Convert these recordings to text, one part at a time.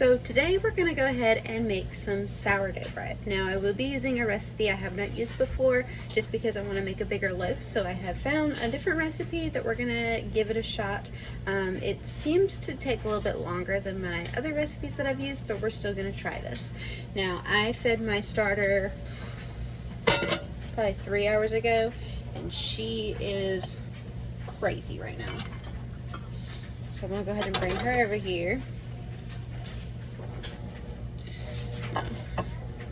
So today we're going to go ahead and make some sourdough bread. Now I will be using a recipe I have not used before just because I want to make a bigger loaf. So I have found a different recipe that we're going to give it a shot. It seems to take a little bit longer than my other recipes that I've used, but we're still going to try this. Now I fed my starter probably 3 hours ago and she is crazy right now. So I'm going to go ahead and bring her over here.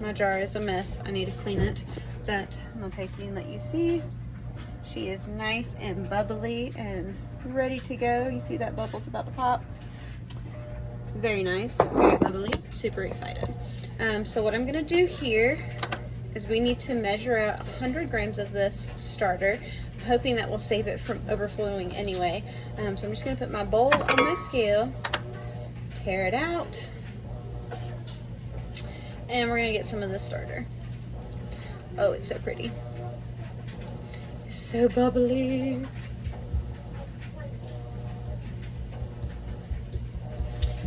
My jar is a mess. I need to clean it, but I'm gonna take you and let you see. She is nice and bubbly and ready to go. You see that bubble's about to pop. Very nice, very bubbly, super excited. So what I'm gonna do here is we need to measure out 100 grams of this starter. I'm hoping that will save it from overflowing anyway. So I'm just gonna put my bowl on my scale, tear it out, and we're gonna get some of the starter. Oh, it's so pretty. It's so bubbly.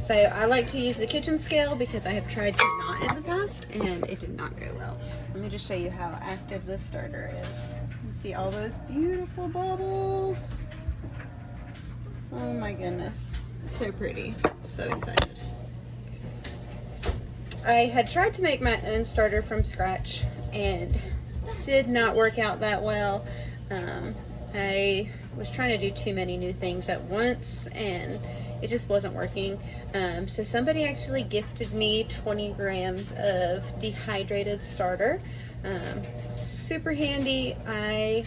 So I like to use the kitchen scale because I have tried to not in the past and it did not go well. Let me just show you how active this starter is. You see all those beautiful bubbles. Oh my goodness, so pretty, so excited. I had tried to make my own starter from scratch and did not work out that well. I was trying to do too many new things at once and it just wasn't working. So somebody actually gifted me 20 grams of dehydrated starter. Super handy. I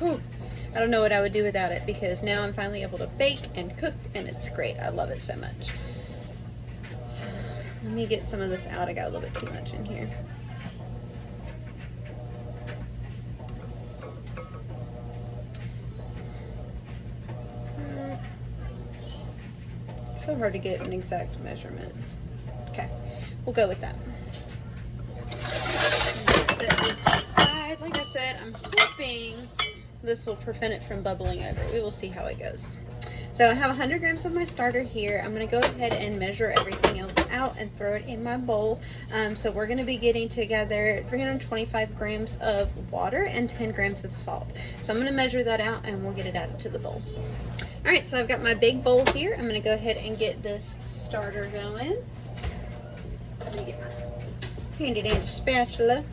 don't know what I would do without it because now I'm finally able to bake and cook and it's great. I love it so much. So, let me get some of this out. I got a little bit too much in here. So hard to get an exact measurement. Okay, we'll go with that. Set this to the side. Like I said, I'm hoping this will prevent it from bubbling over. We will see how it goes. So I have 100 grams of my starter here. I'm going to go ahead and measure everything else out and throw it in my bowl. So we're going to be getting together 325 grams of water and 10 grams of salt. So I'm going to measure that out and we'll get it added to the bowl. Alright, so I've got my big bowl here. I'm going to go ahead and get this starter going. Let me get my handy dandy spatula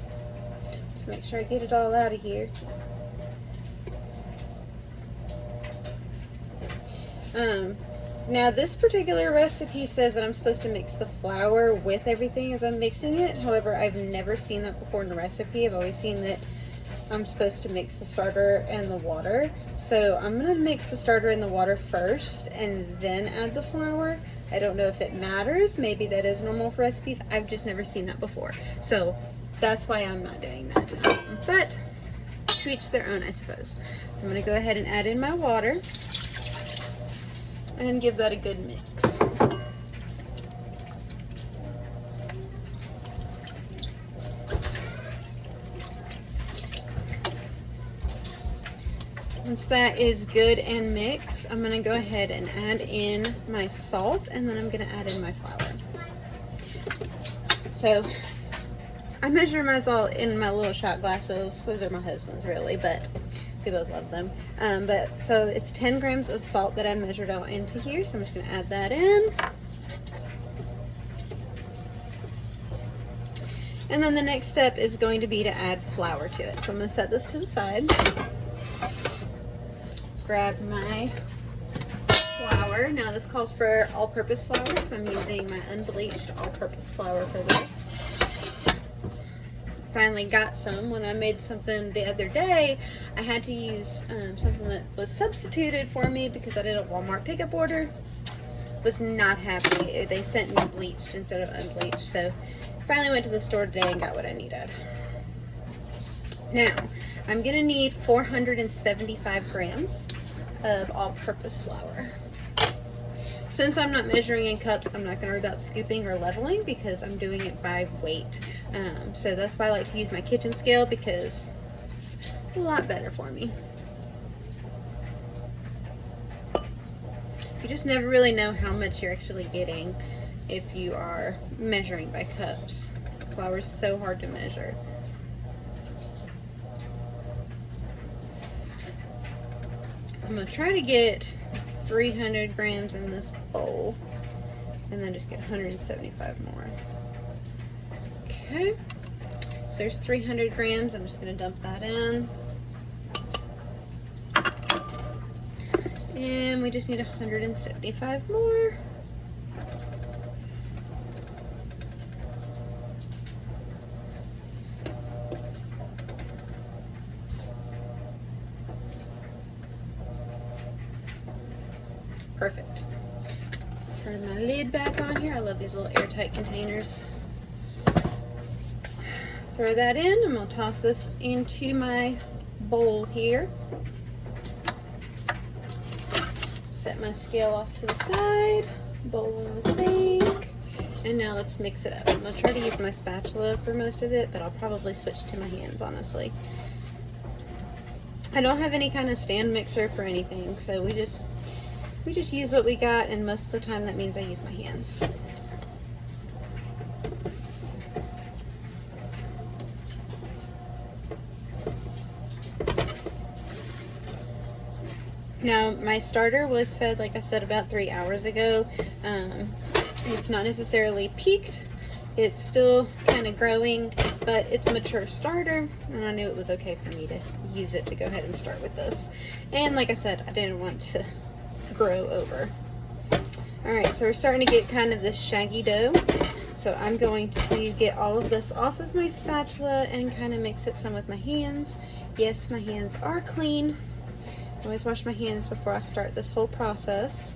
to make sure I get it all out of here. Now this particular recipe says that I'm supposed to mix the flour with everything as I'm mixing it. However, I've never seen that before in the recipe. I've always seen that I'm supposed to mix the starter and the water. So I'm going to mix the starter and the water first and then add the flour. I don't know if it matters. Maybe that is normal for recipes. I've just never seen that before. So that's why I'm not doing that. But to each their own, I suppose. So I'm going to go ahead and add in my water and give that a good mix. Once that is good and mixed, I'm going to go ahead and add in my salt and then I'm going to add in my flour. So I measure my salt in my little shot glasses. Those are my husband's really, but we both love them. So it's 10 grams of salt that I measured out into here. So I'm just going to add that in. And then the next step is going to be to add flour to it. So I'm going to set this to the side. Grab my flour. Now this calls for all-purpose flour, so I'm using my unbleached all-purpose flour for this. Finally got some. When I made something the other day, I had to use something that was substituted for me because I did a Walmart pickup order. Was not happy. They sent me bleached instead of unbleached, so finally went to the store today and got what I needed. Now I'm gonna need 475 grams of all-purpose flour. Since I'm not measuring in cups, I'm not going to worry about scooping or leveling because I'm doing it by weight. So that's why I like to use my kitchen scale because it's a lot better for me. You just never really know how much you're actually getting if you are measuring by cups. Flour is so hard to measure. I'm going to try to get 300 grams in this bowl and then just get 175 more. Okay, so there's 300 grams. I'm just going to dump that in. And we just need 175 more. Perfect. Just turn my lid back on here. I love these little airtight containers. Throw that in. I'm going to toss this into my bowl here. Set my scale off to the side, bowl in the sink, and now let's mix it up. I'm going to try to use my spatula for most of it, but I'll probably switch to my hands, honestly. I don't have any kind of stand mixer for anything, so we just use what we got, and most of the time that means I use my hands. Now, my starter was fed, like I said, about 3 hours ago. It's not necessarily peaked. It's still kind of growing, but it's a mature starter, and I knew it was okay for me to use it to go ahead and start with this. And like I said, I didn't want to grow over. Alright, so we're starting to get kind of this shaggy dough. So I'm going to get all of this off of my spatula and kind of mix it some with my hands. Yes, my hands are clean. I always wash my hands before I start this whole process.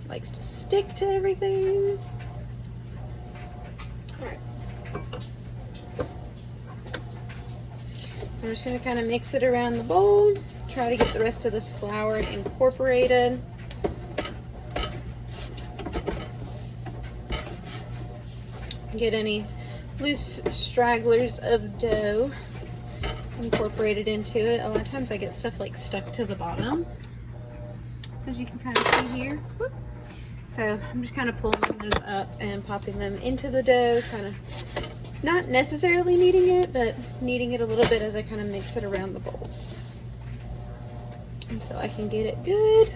Likes to stick to everything. Alright. I'm just going to kind of mix it around the bowl. Try to get the rest of this flour incorporated. Get any loose stragglers of dough incorporated into it. A lot of times I get stuff like stuck to the bottom, as you can kind of see here. So I'm just kind of pulling those up and popping them into the dough, kind of not necessarily kneading it, but kneading it a little bit as I kind of mix it around the bowl. And so I can get it good.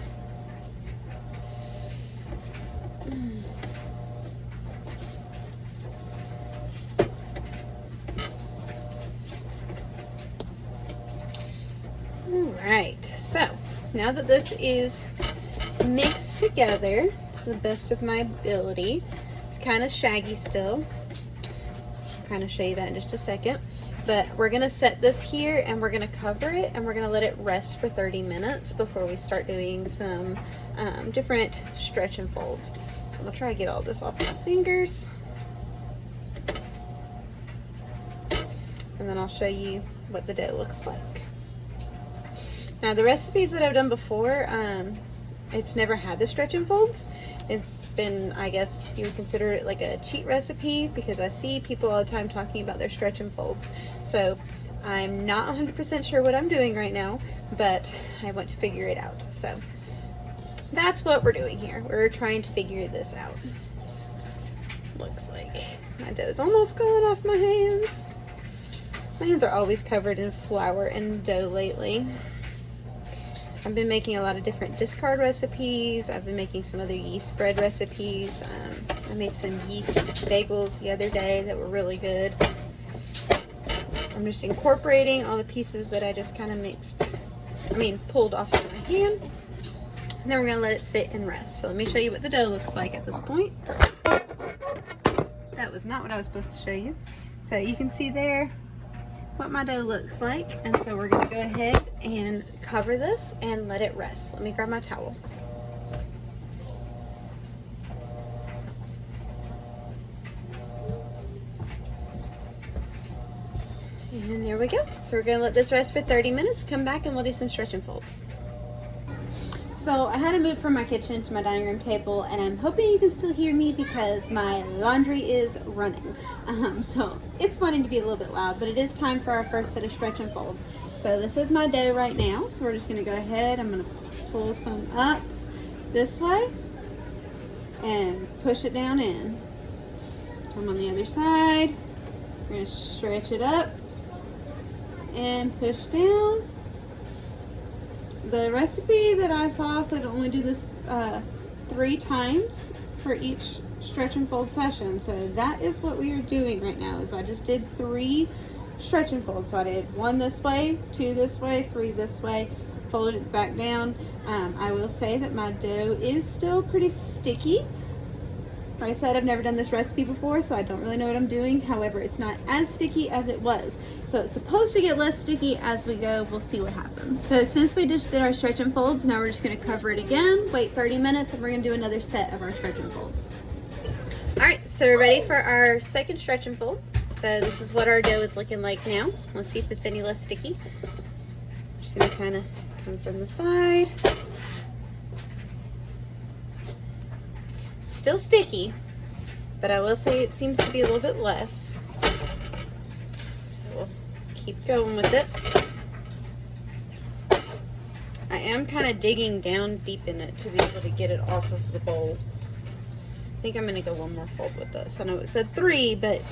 Alright, so now that this is mixed together to the best of my ability, it's kind of shaggy still. I'll kind of show you that in just a second. But we're going to set this here and we're going to cover it and we're going to let it rest for 30 minutes before we start doing some different stretch and folds. So I'm going to try to get all this off my fingers. And then I'll show you what the dough looks like. Now the recipes that I've done before, it's never had the stretch and folds. It's been, I guess you would consider it like a cheat recipe, because I see people all the time talking about their stretch and folds. So I'm not 100% sure what I'm doing right now, but I want to figure it out. So that's what we're doing here. We're trying to figure this out. Looks like my dough's almost gone off my hands. My hands are always covered in flour and dough lately. I've been making a lot of different discard recipes. I've been making some other yeast bread recipes. I made some yeast bagels the other day that were really good. I'm just incorporating all the pieces that I just kind of pulled off of my hand. And then we're going to let it sit and rest. So let me show you what the dough looks like at this point. That was not what I was supposed to show you. So you can see there what my dough looks like, and so we're going to go ahead and cover this and let it rest. Let me grab my towel. And there we go. So we're going to let this rest for 30 minutes, come back and we'll do some stretch and folds. So I had to move from my kitchen to my dining room table, and I'm hoping you can still hear me because my laundry is running. So it's wanting to be a little bit loud, but it is time for our first set of stretch and folds. So this is my dough right now. So we're just going to go ahead. I'm going to pull some up this way and push it down in. Come on the other side. We're going to stretch it up and push down. The recipe that I saw said only do this 3 times for each stretch and fold session. So that is what we are doing right now. Is I just did 3 stretch and folds. So I did 1 this way, 2 this way, 3 this way, folded it back down. I will say that my dough is still pretty sticky. Like I said, I've never done this recipe before, so I don't really know what I'm doing. However, it's not as sticky as it was. So it's supposed to get less sticky as we go. We'll see what happens. So since we just did our stretch and folds, now we're just going to cover it again, wait 30 minutes, and we're going to do another set of our stretch and folds. All right, so we're ready for our second stretch and fold. So this is what our dough is looking like now. Let's see if it's any less sticky. Just going to kind of come from the side. Still sticky, but I will say it seems to be a little bit less. So we'll keep going with it. I am kind of digging down deep in it to be able to get it off of the bowl. I think I'm going to go 1 more fold with this. I know it said 3, but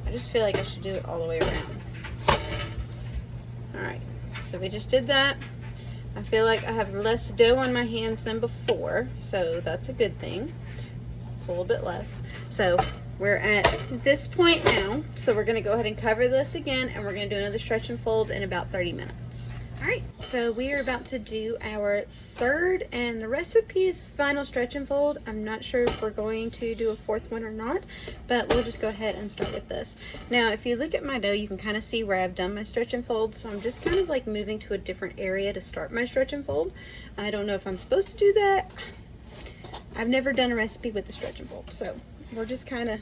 I just feel like I should do it all the way around. Alright, so we just did that. I feel like I have less dough on my hands than before, so that's a good thing. It's a little bit less. So we're at this point now, so we're going to go ahead and cover this again, and we're going to do another stretch and fold in about 30 minutes. Alright, so we are about to do our third and the recipe's final stretch and fold. I'm not sure if we're going to do a 4th one or not, but we'll just go ahead and start with this. Now, if you look at my dough, you can kind of see where I've done my stretch and fold, so I'm just kind of like moving to a different area to start my stretch and fold. I don't know if I'm supposed to do that. I've never done a recipe with the stretch and fold, so we're just kind of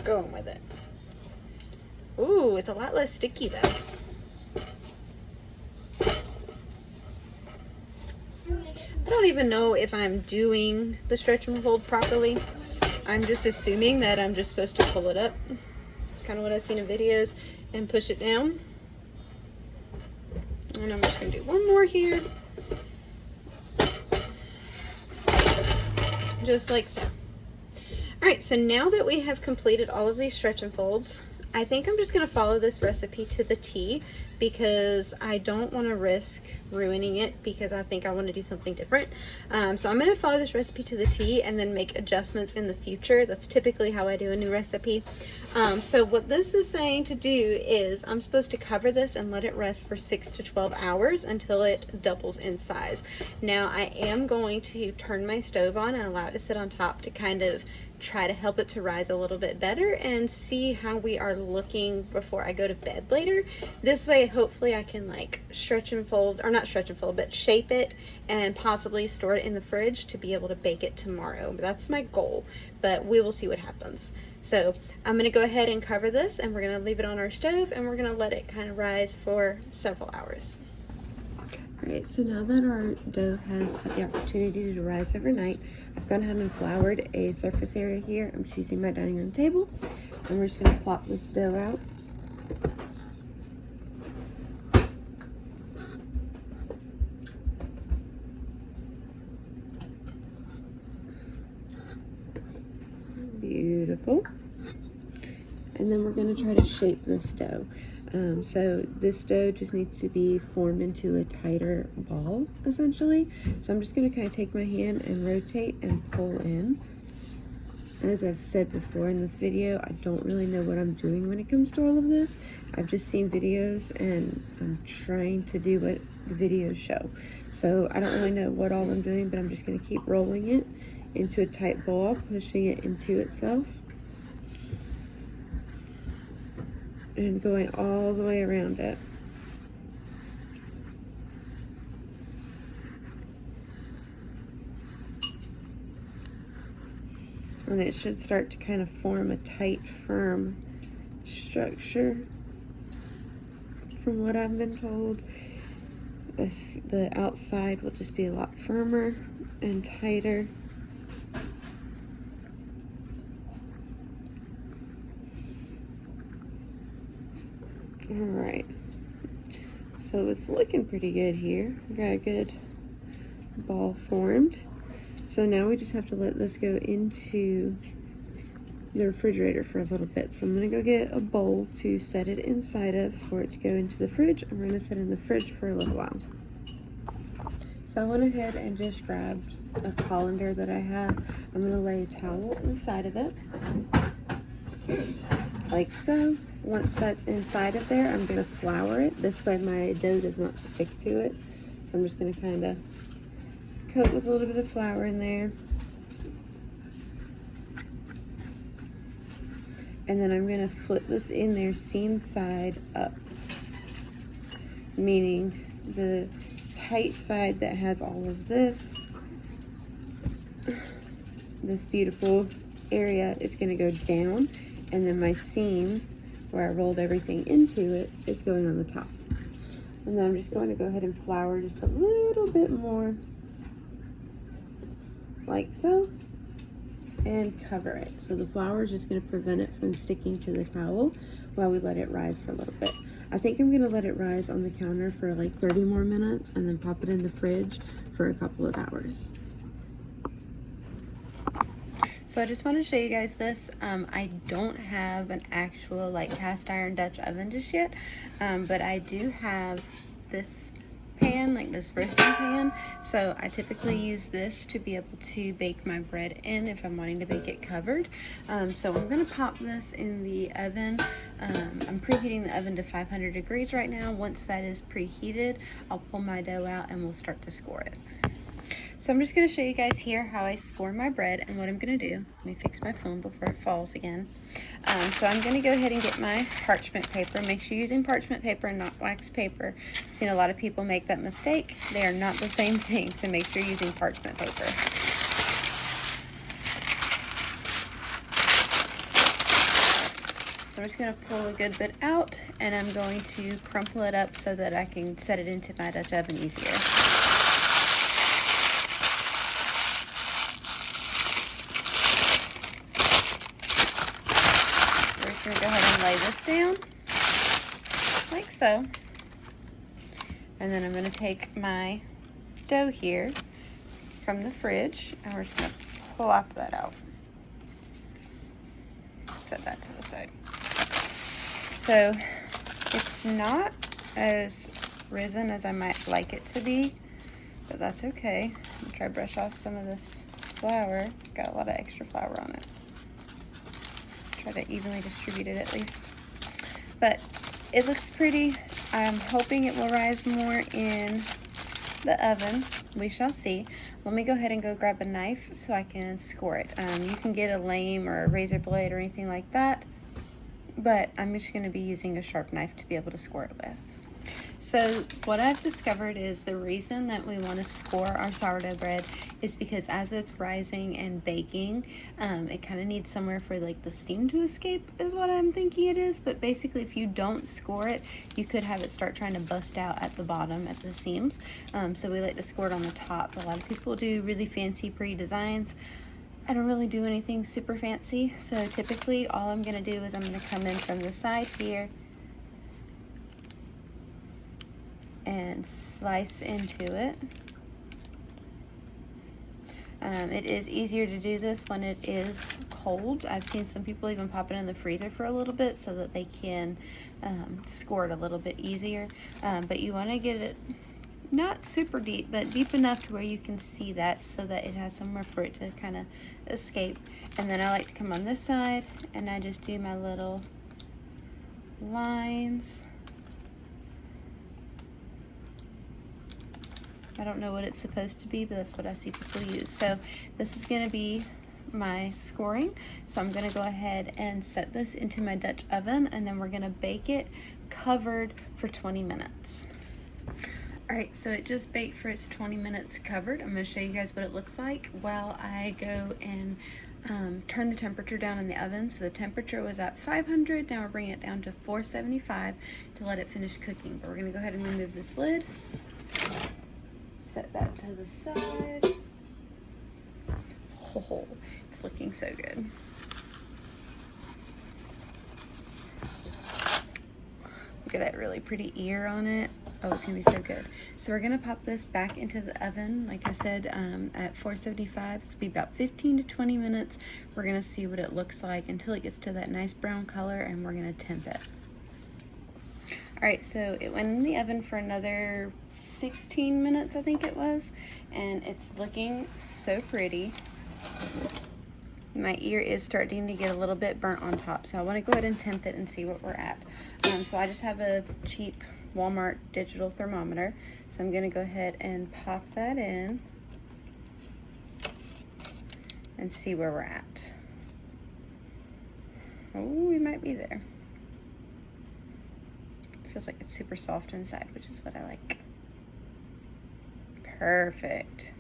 going with it. Ooh, it's a lot less sticky though. I don't even know if I'm doing the stretch and fold properly. I'm just assuming that I'm just supposed to pull it up. It's kind of what I've seen in videos, and push it down. And I'm just going to do 1 more here. Just like so. Alright, so now that we have completed all of these stretch and folds, I think I'm just going to follow this recipe to the T, because I don't want to risk ruining it, because I think I want to do something different. So I'm going to follow this recipe to the T and then make adjustments in the future. That's typically how I do a new recipe. So what this is saying to do is I'm supposed to cover this and let it rest for 6 to 12 hours until it doubles in size. Now I am going to turn my stove on and allow it to sit on top to kind of try to help it to rise a little bit better and see how we are looking before I go to bed later. This way hopefully I can like stretch and fold, or not stretch and fold, but shape it and possibly store it in the fridge to be able to bake it tomorrow. That's my goal, but we will see what happens. So I'm going to go ahead and cover this, and we're going to leave it on our stove, and we're going to let it kind of rise for several hours. Alright, so now that our dough has had the opportunity to rise overnight, I've gone ahead and floured a surface area here. I'm just using my dining room table, and we're just going to plop this dough out. Beautiful. And then we're going to try to shape this dough. So this dough just needs to be formed into a tighter ball, essentially. So I'm just going to kind of take my hand and rotate and pull in. As I've said before in this video, I don't really know what I'm doing when it comes to all of this. I've just seen videos and I'm trying to do what the videos show. So I don't really know what all I'm doing, but I'm just going to keep rolling it into a tight ball, pushing it into itself, and going all the way around it. And it should start to kind of form a tight, firm structure. From what I've been told, the outside will just be a lot firmer and tighter. Alright, so it's looking pretty good here. We got a good ball formed. So now we just have to let this go into the refrigerator for a little bit. So I'm gonna go get a bowl to set it inside of for it to go into the fridge. And we're gonna set it in the fridge for a little while. So I went ahead and just grabbed a colander that I have. I'm gonna lay a towel inside of it, like so. Once that's inside of there, I'm gonna flour it. This way my dough does not stick to it. So I'm just gonna kind of coat with a little bit of flour in there. And then I'm gonna flip this in there seam side up, meaning the tight side that has all of this beautiful area is gonna go down, and then my seam where I rolled everything into it is going on the top. And then I'm just going to go ahead and flour just a little bit more, like so, and cover it. So the flour is just going to prevent it from sticking to the towel while we let it rise for a little bit. I think I'm going to let it rise on the counter for like 30 more minutes and then pop it in the fridge for a couple of hours. So I just want to show you guys this. I don't have an actual like cast iron Dutch oven just yet, but I do have this pan, like this roasting pan. So I typically use this to be able to bake my bread in if I'm wanting to bake it covered. So I'm going to pop this in the oven. I'm preheating the oven to 500 degrees right now. Once that is preheated, I'll pull my dough out and we'll start to score it. So I'm just going to show you guys here how I score my bread and what I'm going to do. Let me fix my phone before it falls again. So I'm going to go ahead and get my parchment paper. Make sure you're using parchment paper and not wax paper. I've seen a lot of people make that mistake. They are not the same thing, so make sure you're using parchment paper. So I'm just going to pull a good bit out, and I'm going to crumple it up so that I can set it into my Dutch oven easier. We're going to go ahead and lay this down, like so. And then I'm going to take my dough here from the fridge, and we're just going to pull off that out. Set that to the side. So it's not as risen as I might like it to be, but that's okay. I'm going to try to brush off some of this flour. Got a lot of extra flour on it. Try to evenly distribute it at least. But it looks pretty. I'm hoping it will rise more in the oven. We shall see. Let me go ahead and go grab a knife so I can score it. You can get a lame or a razor blade or anything like that, but I'm just going to be using a sharp knife to be able to score it with. So what I've discovered is the reason that we want to score our sourdough bread is because as it's rising and baking, it kind of needs somewhere for like the steam to escape is what I'm thinking it is. But basically if you don't score it, you could have it start trying to bust out at the bottom at the seams. So we like to score it on the top. A lot of people do really fancy pretty designs. I don't really do anything super fancy. So typically all I'm going to do is I'm going to come in from the side here and slice into it. It is easier to do this when it is cold. I've seen some people even pop it in the freezer for a little bit so that they can score it a little bit easier. But you want to get it not super deep, but deep enough to where you can see that so that it has somewhere for it to kind of escape. And then I like to come on this side and I just do my little lines. I don't know what it's supposed to be, but that's what I see people use. So this is going to be my scoring. So I'm going to go ahead and set this into my Dutch oven, and then we're going to bake it covered for 20 minutes. Alright, so it just baked for its 20 minutes covered. I'm going to show you guys what it looks like while I go and turn the temperature down in the oven. So the temperature was at 500. Now we're bringing it down to 475 to let it finish cooking. But we're going to go ahead and remove this lid. Set that to the side. Oh, it's looking so good. Look at that really pretty ear on it. Oh, it's gonna be so good. So we're gonna pop this back into the oven, like I said, at 475. It's be about 15 to 20 minutes. We're gonna see what it looks like until it gets to that nice brown color, and we're gonna temp it. All right, so it went in the oven for another 16 minutes, I think it was, and it's looking so pretty. My ear is starting to get a little bit burnt on top, so I want to go ahead and temp it and see what we're at. So I just have a cheap Walmart digital thermometer, so I'm going to go ahead and pop that in and see where we're at. Oh, we might be there. Feels like it's super soft inside, which is what I like. Perfect.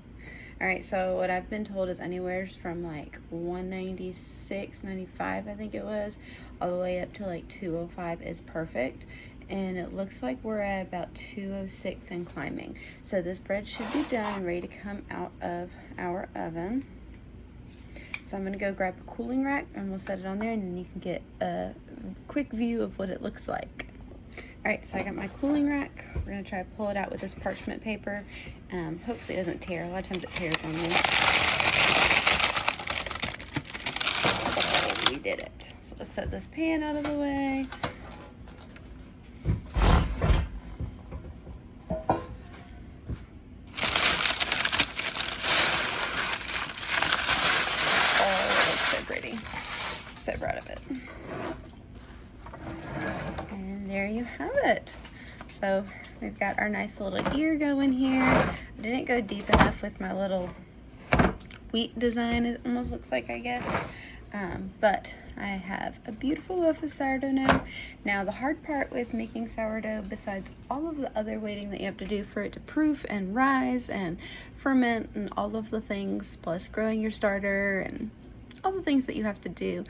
All right, so what I've been told is anywhere from like 196, 95, I think it was, all the way up to like 205 is perfect. And it looks like we're at about 206 and climbing. So this bread should be done and ready to come out of our oven. So I'm gonna go grab a cooling rack and we'll set it on there, and then you can get a quick view of what it looks like. Alright, so I got my cooling rack. We're going to try to pull it out with this parchment paper. Hopefully it doesn't tear. A lot of times it tears on me. Oh, we did it. So let's set this pan out of the way. Oh, it looks so pretty. So proud of it. And there you have it. So we've got our nice little ear going here. I didn't go deep enough with my little wheat design, it almost looks like, I guess. But I have a beautiful loaf of sourdough now. Now the hard part with making sourdough, besides all of the other waiting that you have to do for it to proof and rise and ferment and all of the things, plus growing your starter and all the things that you have to do,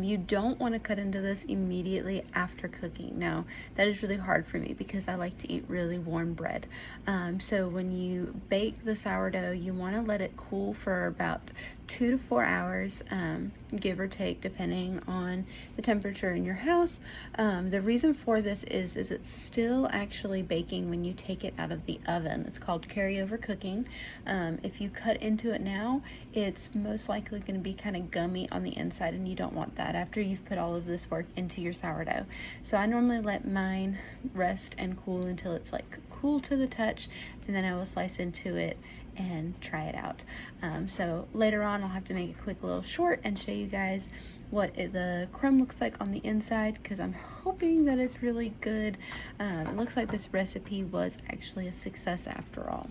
you don't want to cut into this immediately after cooking. Now that is really hard for me because I like to eat really warm bread. So when you bake the sourdough, you want to let it cool for about 2 to 4 hours, give or take, depending on the temperature in your house. The reason for this is it's still actually baking when you take it out of the oven. It's called carryover cooking. If you cut into it now, it's most likely going to be kind of gummy on the inside, and you don't want that after you've put all of this work into your sourdough. So I normally let mine rest and cool until it's like cool to the touch, and then I will slice into it and try it out. So later on I'll have to make a quick little short and show you guys what the crumb looks like on the inside, because I'm hoping that it's really good. It looks like this recipe was actually a success after all.